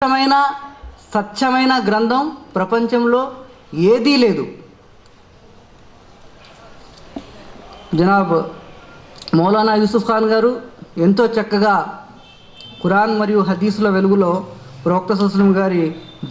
స్వచ్ఛమైన స్వచ్ఛమైన గ్రంథం ప్రపంచంలో ఏదీ లేదు. జనాబ్ మౌలానా యూసుఫ్ ఖాన్ గారు ఎంతో చక్కగా ఖురాన్ మరియు హదీసుల వెలుగులో ప్రవక్త సల్లల్లాహు గారి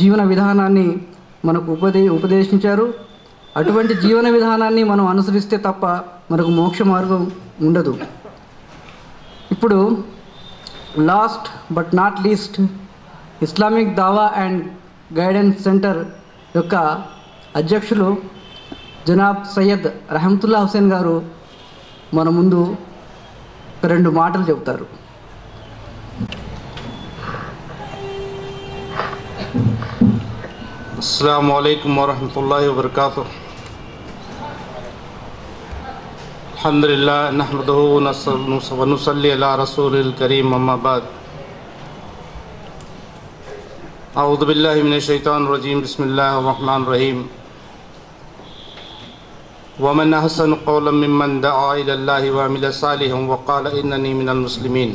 జీవన విధానాన్ని మనకు ఉపదేశించారు. అటువంటి జీవన విధానాన్ని మనం అనుసరిస్తే తప్ప మనకు మోక్ష మార్గం ఉండదు. ఇప్పుడు last but not least Islamic దావా అండ్ గైడెన్స్ సెంటర్ యొక్క అధ్యక్షులు జనాబ్ సయ్యద్ రహమతుల్లా హుసేన్ గారు మన ముందు రెండు మాటలు చెబుతారు. అస్సలాము అలైకుం వరహ్మతుల్లాహి వబరకాతుహు. అల్హమ్దులిల్లాహ్ నహ్మదుహు వ నుసల్లి అలా రసూలిల్ కరీం అమ్మా బాద్. అఊజు బిల్లాహి మినష్ షైతానిర్ రజీం. బిస్మిల్లాహిర్ రహ్మానిర్ రహీం. వమన్ అహ్సను కౌలం మిమ్మన్ దఆ ఇలల్లాహి వఅమిల సాలిహన్ వఖాల ఇన్ననీ మినల్ ముస్లిమీన్.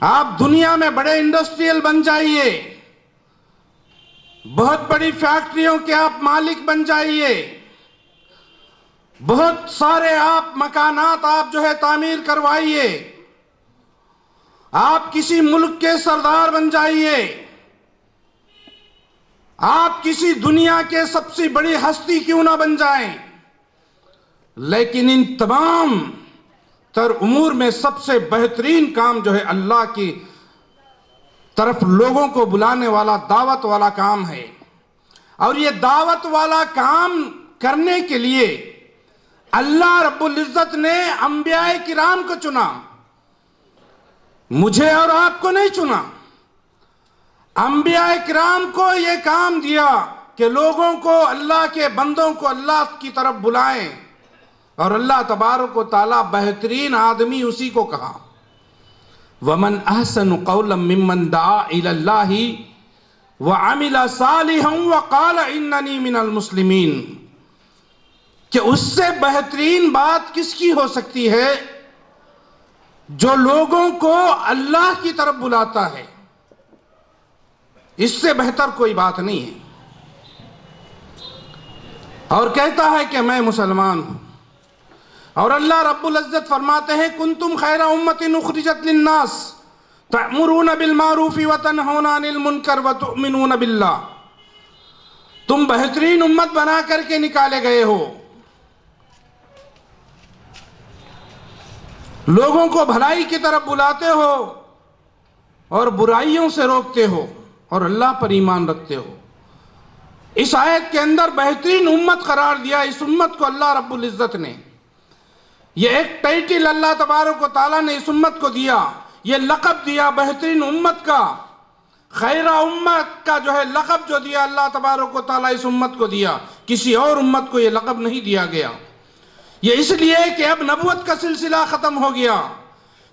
آپ دنیا میں بڑے انڈسٹریل بن جائیے، بہت بڑی فیکٹریوں کے آپ مالک بن جائیے، بہت سارے آپ مکانات آپ جو ہے تعمیر کروائیے، آپ کسی ملک کے سردار بن جائیے، آپ کسی دنیا کے سب سے بڑی ہستی کیوں نہ بن جائیں، لیکن ان تمام تر امور میں سب سے بہترین کام جو ہے اللہ کی طرف لوگوں کو بلانے والا دعوت والا کام ہے۔ اور یہ دعوت والا کام کرنے کے لیے اللہ رب العزت نے انبیاء کرام کو چنا، مجھے اور آپ کو نہیں چنا۔ انبیاء کرام کو یہ کام دیا کہ لوگوں کو، اللہ کے بندوں کو اللہ کی طرف بلائیں، اور اللہ تبارک و تعالیٰ بہترین آدمی اسی کو کہا، وَمَنْ أَحْسَنُ قَوْلًا مِّمَّنْ دَعَا إِلَى اللَّهِ وَعَمِلَ صَالِحًا وَقَالَ إِنَّنِي مِنَ الْمُسْلِمِينَ، کہ اس سے بہترین بات کس کی ہو سکتی ہے جو لوگوں کو اللہ کی طرف بلاتا ہے، اس سے بہتر کوئی بات نہیں ہے، اور کہتا ہے کہ میں مسلمان ہوں۔ اور اللہ رب العزت فرماتے ہیں کنتم خیر امت اخرجت للناس تأمرون بالمعروف وتنہون عن المنکر وتؤمنون باللہ، تم بہترین امت بنا کر کے نکالے گئے ہو، لوگوں کو بھلائی کی طرف بلاتے ہو اور برائیوں سے روکتے ہو اور اللہ پر ایمان رکھتے ہو۔ اس آیت کے اندر بہترین امت قرار دیا اس امت کو اللہ رب العزت نے، یہ ایک ٹائٹل اللہ تبارک و تعالیٰ نے اس امت کو دیا، یہ لقب دیا بہترین امت کا، خیرہ امت کا جو ہے لقب جو دیا اللہ تبارک و تعالیٰ اس امت کو دیا، کسی اور امت کو یہ لقب نہیں دیا گیا۔ یہ اس لیے کہ اب نبوت کا سلسلہ ختم ہو گیا،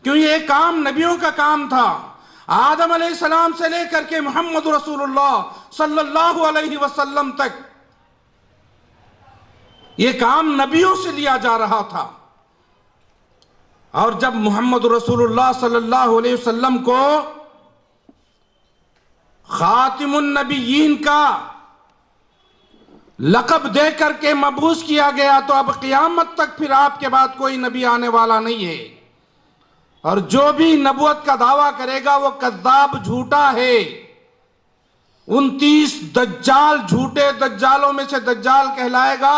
کیوں یہ کام نبیوں کا کام تھا، آدم علیہ السلام سے لے کر کے محمد رسول اللہ صلی اللہ علیہ وسلم تک یہ کام نبیوں سے لیا جا رہا تھا، اور جب محمد رسول اللہ صلی اللہ علیہ وسلم کو خاتم النبیین کا لقب دے کر کے مبعوث کیا گیا تو اب قیامت تک پھر آپ کے بعد کوئی نبی آنے والا نہیں ہے، اور جو بھی نبوت کا دعویٰ کرے گا وہ کذاب جھوٹا ہے۔ 29 دجال جھوٹے دجالوں میں سے دجال کہلائے گا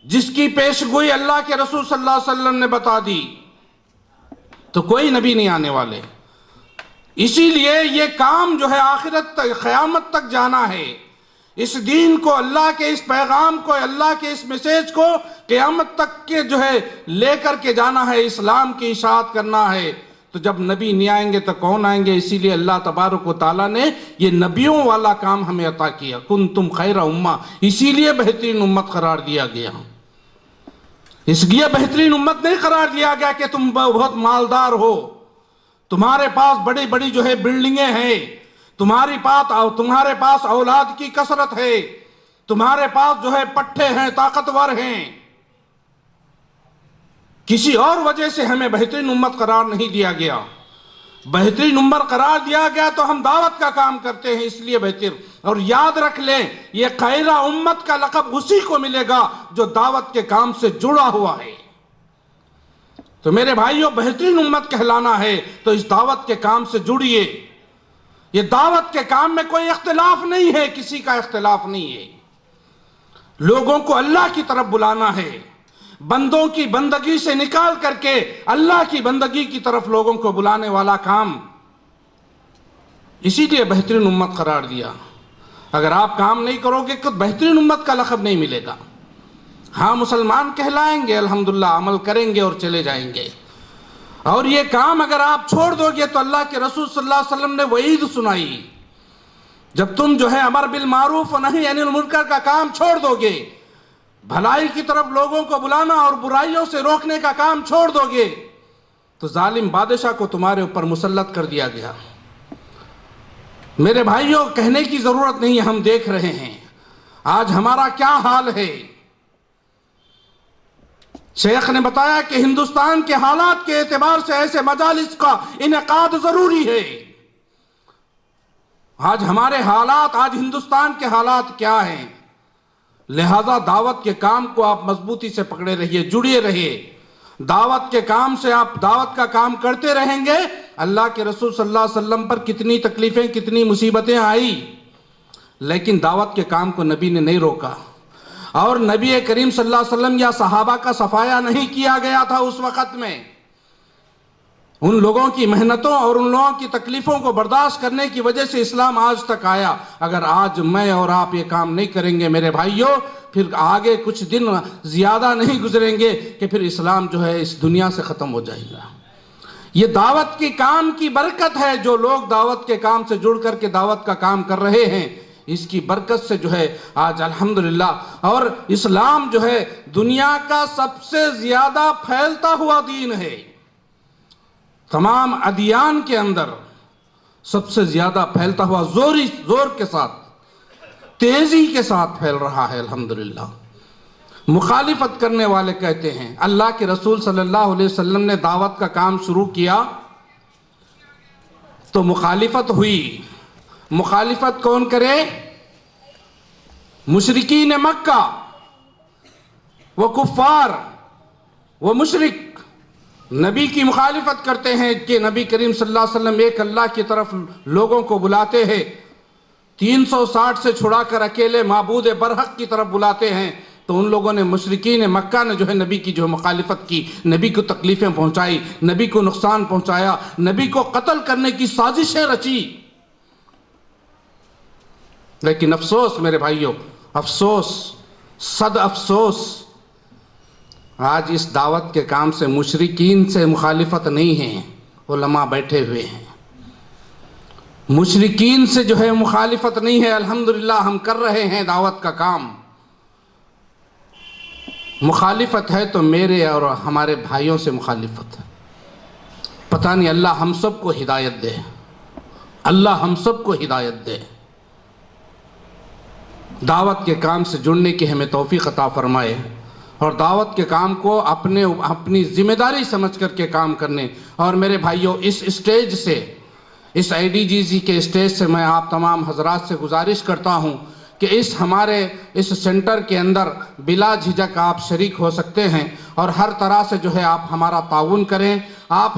جس کی پیشگوئی اللہ کے رسول صلی اللہ علیہ وسلم نے بتا دی، تو کوئی نبی نہیں آنے والے۔ اسی لیے یہ کام جو ہے آخرت تک، قیامت تک جانا ہے، اس دین کو، اللہ کے اس پیغام کو، اللہ کے اس میسیج کو قیامت تک کے جو ہے لے کر کے جانا ہے، اسلام کی اشاعت کرنا ہے۔ تو جب نبی نہیں آئیں گے تو کون آئیں گے؟ اسی لیے اللہ تبارک و تعالیٰ نے یہ نبیوں والا کام ہمیں عطا کیا، کنتم خیر امہ، اسی لیے بہترین امت قرار دیا گیا۔ اس لیے بہترین امت نہیں قرار دیا گیا کہ تم بہت مالدار ہو، تمہارے پاس بڑی بڑی جو ہے بلڈنگیں ہیں، تمہارے پاس اولاد کی کثرت ہے، تمہارے پاس جو ہے پٹھے ہیں، طاقتور ہیں۔ کسی اور وجہ سے ہمیں بہترین امت قرار نہیں دیا گیا، بہترین امت قرار دیا گیا تو ہم دعوت کا کام کرتے ہیں، اس لیے بہتر۔ اور یاد رکھ لیں یہ خیرہ امت کا لقب اسی کو ملے گا جو دعوت کے کام سے جڑا ہوا ہے۔ تو میرے بھائیوں، بہترین امت کہلانا ہے تو اس دعوت کے کام سے جڑیے۔ یہ دعوت کے کام میں کوئی اختلاف نہیں ہے، کسی کا اختلاف نہیں ہے، لوگوں کو اللہ کی طرف بلانا ہے، بندوں کی بندگی سے نکال کر کے اللہ کی بندگی کی طرف لوگوں کو بلانے والا کام، اسی لیے بہترین امت قرار دیا۔ اگر آپ کام نہیں کرو گے تو بہترین امت کا لقب نہیں ملے گا۔ ہاں مسلمان کہلائیں گے، الحمدللہ عمل کریں گے اور چلے جائیں گے، اور یہ کام اگر آپ چھوڑ دو گے تو اللہ کے رسول صلی اللہ علیہ وسلم نے وعید سنائی، جب تم جو ہے امر بالمعروف و نہی عن المنکر کا کام چھوڑ دو گے، بھلائی کی طرف لوگوں کو بلانا اور برائیوں سے روکنے کا کام چھوڑ دو گے، تو ظالم بادشاہ کو تمہارے اوپر مسلط کر دیا گیا۔ میرے بھائیوں، کہنے کی ضرورت نہیں، ہم دیکھ رہے ہیں آج ہمارا کیا حال ہے۔ شیخ نے بتایا کہ ہندوستان کے حالات کے اعتبار سے ایسے مجالس کا انعقاد ضروری ہے۔ آج ہمارے حالات، آج ہندوستان کے حالات کیا ہیں؟ لہذا دعوت کے کام کو آپ مضبوطی سے پکڑے رہیے، جڑے رہیے۔ دعوت کے کام سے آپ دعوت کا کام کرتے رہیں گے۔ اللہ کے رسول صلی اللہ علیہ وسلم پر کتنی تکلیفیں، کتنی مصیبتیں آئی، لیکن دعوت کے کام کو نبی نے نہیں روکا، اور نبی کریم صلی اللہ علیہ وسلم یا صحابہ کا صفایا نہیں کیا گیا تھا اس وقت میں۔ ان لوگوں کی محنتوں اور ان لوگوں کی تکلیفوں کو برداشت کرنے کی وجہ سے اسلام آج تک آیا۔ اگر آج میں اور آپ یہ کام نہیں کریں گے میرے بھائیوں، پھر آگے کچھ دن زیادہ نہیں گزریں گے کہ پھر اسلام جو ہے اس دنیا سے ختم ہو جائے گا۔ یہ دعوت کی کام کی برکت ہے، جو لوگ دعوت کے کام سے جڑ کر کے دعوت کا کام کر رہے ہیں، اس کی برکت سے جو ہے آج الحمدللہ، اور اسلام جو ہے دنیا کا سب سے زیادہ پھیلتا ہوا دین ہے۔ تمام ادیان کے اندر سب سے زیادہ پھیلتا ہوا، زور کے ساتھ، تیزی کے ساتھ پھیل رہا ہے الحمدللہ۔ مخالفت کرنے والے کہتے ہیں اللہ کے رسول صلی اللہ علیہ وسلم نے دعوت کا کام شروع کیا تو مخالفت ہوئی۔ مخالفت کون کرے؟ مشرکین مکہ، وہ کفار، وہ مشرک نبی کی مخالفت کرتے ہیں کہ نبی کریم صلی اللہ علیہ وسلم ایک اللہ کی طرف لوگوں کو بلاتے ہیں، 360 سے چھڑا کر اکیلے معبود برحق کی طرف بلاتے ہیں۔ تو ان لوگوں نے، مشرکین مکہ نے جو ہے نبی کی جو مخالفت کی، نبی کو تکلیفیں پہنچائی، نبی کو نقصان پہنچایا، نبی کو قتل کرنے کی سازشیں رچی۔ لیکن افسوس میرے بھائیوں، افسوس، صد افسوس، آج اس دعوت کے کام سے مشرکین سے مخالفت نہیں ہے، علماء بیٹھے ہوئے ہیں۔ مشرکین سے جو ہے مخالفت نہیں ہے، الحمدللہ ہم کر رہے ہیں دعوت کا کام۔ مخالفت ہے تو میرے اور ہمارے بھائیوں سے مخالفت ہے۔ پتہ نہیں، اللہ ہم سب کو ہدایت دے، اللہ ہم سب کو ہدایت دے، دعوت کے کام سے جڑنے کی ہمیں توفیق عطا فرمائے، اور دعوت کے کام کو اپنی ذمہ داری سمجھ کر کے کام کرنے۔ اور میرے بھائیوں، اس اسٹیج سے، اس IDGC کے اسٹیج سے میں آپ تمام حضرات سے گزارش کرتا ہوں کہ ہمارے اس سینٹر کے اندر بلا جھجک آپ شریک ہو سکتے ہیں، اور ہر طرح سے جو ہے آپ ہمارا تعاون کریں۔ آپ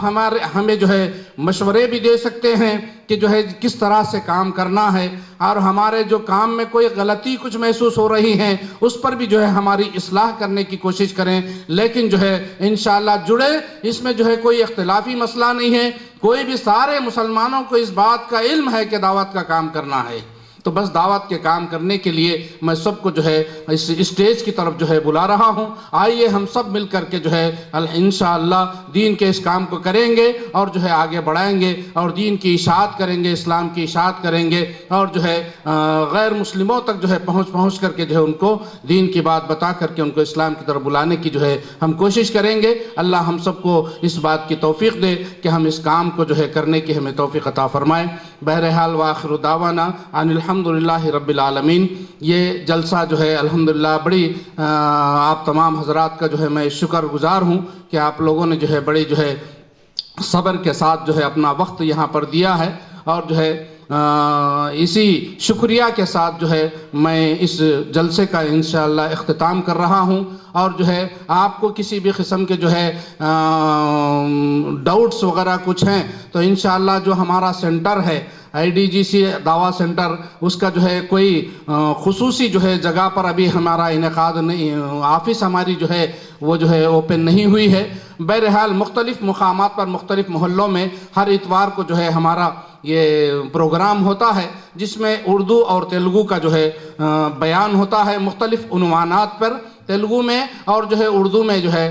ہمیں جو ہے مشورے بھی دے سکتے ہیں کہ جو ہے کس طرح سے کام کرنا ہے، اور ہمارے جو کام میں کوئی غلطی کچھ محسوس ہو رہی ہیں اس پر بھی جو ہے ہماری اصلاح کرنے کی کوشش کریں۔ لیکن جو ہے انشاءاللہ جڑے، اس میں جو ہے کوئی اختلافی مسئلہ نہیں ہے، کوئی بھی، سارے مسلمانوں کو اس بات کا علم ہے کہ دعوت کا کام کرنا ہے۔ تو بس دعوت کے کام کرنے کے لیے میں سب کو جو ہے اس اسٹیج کی طرف جو ہے بلا رہا ہوں۔ آئیے ہم سب مل کر کے جو ہے انشاءاللہ دین کے اس کام کو کریں گے، اور جو ہے آگے بڑھائیں گے، اور دین کی اشاعت کریں گے، اسلام کی اشاعت کریں گے، اور جو ہے غیر مسلموں تک جو ہے پہنچ کر کے جو ہے ان کو دین کی بات بتا کر کے ان کو اسلام کی طرف بلانے کی جو ہے ہم کوشش کریں گے۔ اللہ ہم سب کو اس بات کی توفیق دے کہ ہم اس کام کو جو ہے کرنے کی ہمیں توفیق عطا فرمائے۔ بہرحال وآخر دعوانا ان الحمدللہ رب العالمین۔ یہ جلسہ جو ہے الحمدللہ بڑی آپ تمام حضرات کا جو ہے میں شکر گزار ہوں کہ آپ لوگوں نے جو ہے بڑی جو ہے صبر کے ساتھ جو ہے اپنا وقت یہاں پر دیا ہے، اور جو ہے اسی شکریہ کے ساتھ جو ہے میں اس جلسے کا انشاءاللہ اختتام کر رہا ہوں۔ اور جو ہے آپ کو کسی بھی قسم کے جو ہے ڈاؤٹس وغیرہ کچھ ہیں تو انشاءاللہ جو ہمارا سینٹر ہے IDGC دعویٰ سینٹر، اس کا جو ہے کوئی خصوصی جو ہے جگہ پر ابھی ہمارا انعقاد نہیں، آفس ہماری جو ہے وہ جو ہے اوپن نہیں ہوئی ہے۔ بہرحال مختلف مقامات پر، مختلف محلوں میں ہر اتوار کو جو ہے ہمارا یہ پروگرام ہوتا ہے، جس میں اردو اور تیلگو کا جو ہے بیان ہوتا ہے مختلف عنوانات پر، تیلگو میں اور جو ہے اردو میں جو ہے